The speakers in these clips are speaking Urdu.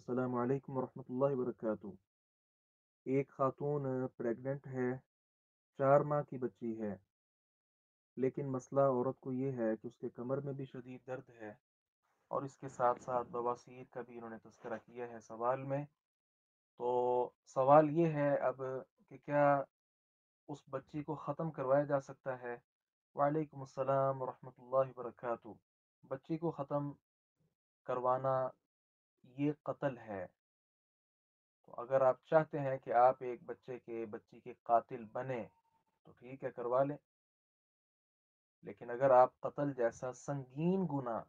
السلام علیکم ورحمۃ اللہ وبرکاتہ۔ ایک خاتون پریگننٹ ہے، 4 ماہ کی بچی ہے، لیکن مسئلہ عورت کو یہ ہے کہ اس کے کمر میں بھی شدید درد ہے اور اس کے ساتھ ساتھ بواسیر کا بھی انہوں نے تذکرہ کیا ہے سوال میں۔ تو سوال یہ ہے اب کہ کیا اس بچی کو ختم کروایا جا سکتا ہے؟ وعلیکم السلام ورحمۃ اللہ وبرکاتہ۔ بچی کو ختم کروانا یہ قتل ہے، تو اگر آپ چاہتے ہیں کہ آپ ایک بچی کے قاتل بنیں تو ٹھیک ہے، کروا لیں، لیکن اگر آپ قتل جیسا سنگین گناہ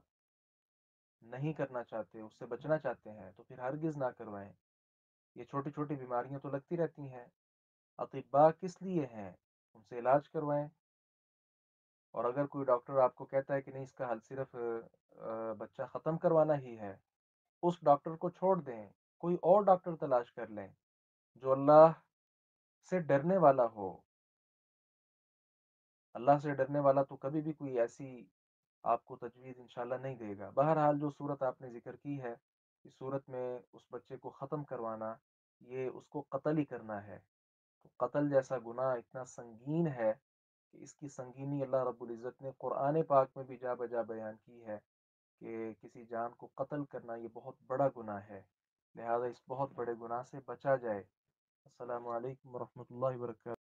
نہیں کرنا چاہتے، اس سے بچنا چاہتے ہیں، تو پھر ہرگز نہ کروائیں۔ یہ چھوٹی چھوٹی بیماریاں تو لگتی رہتی ہیں، اطباء کس لیے ہیں؟ ان سے علاج کروائیں۔ اور اگر کوئی ڈاکٹر آپ کو کہتا ہے کہ نہیں، اس کا حل صرف بچہ ختم کروانا ہی ہے، اس ڈاکٹر کو چھوڑ دیں، کوئی اور ڈاکٹر تلاش کر لیں جو اللہ سے ڈرنے والا ہو۔ اللہ سے ڈرنے والا تو کبھی بھی کوئی ایسی آپ کو تجویز انشاءاللہ نہیں دے گا۔ بہرحال جو صورت آپ نے ذکر کی ہے، اس صورت میں اس بچے کو ختم کروانا، یہ اس کو قتل ہی کرنا ہے۔ تو قتل جیسا گناہ اتنا سنگین ہے کہ اس کی سنگینی اللہ رب العزت نے قرآن پاک میں بھی جا بجا بیان کی ہے کہ کسی جان کو قتل کرنا یہ بہت بڑا گناہ ہے، لہذا اس بہت بڑے گناہ سے بچا جائے۔ السلام علیکم ورحمۃ اللہ وبرکاتہ۔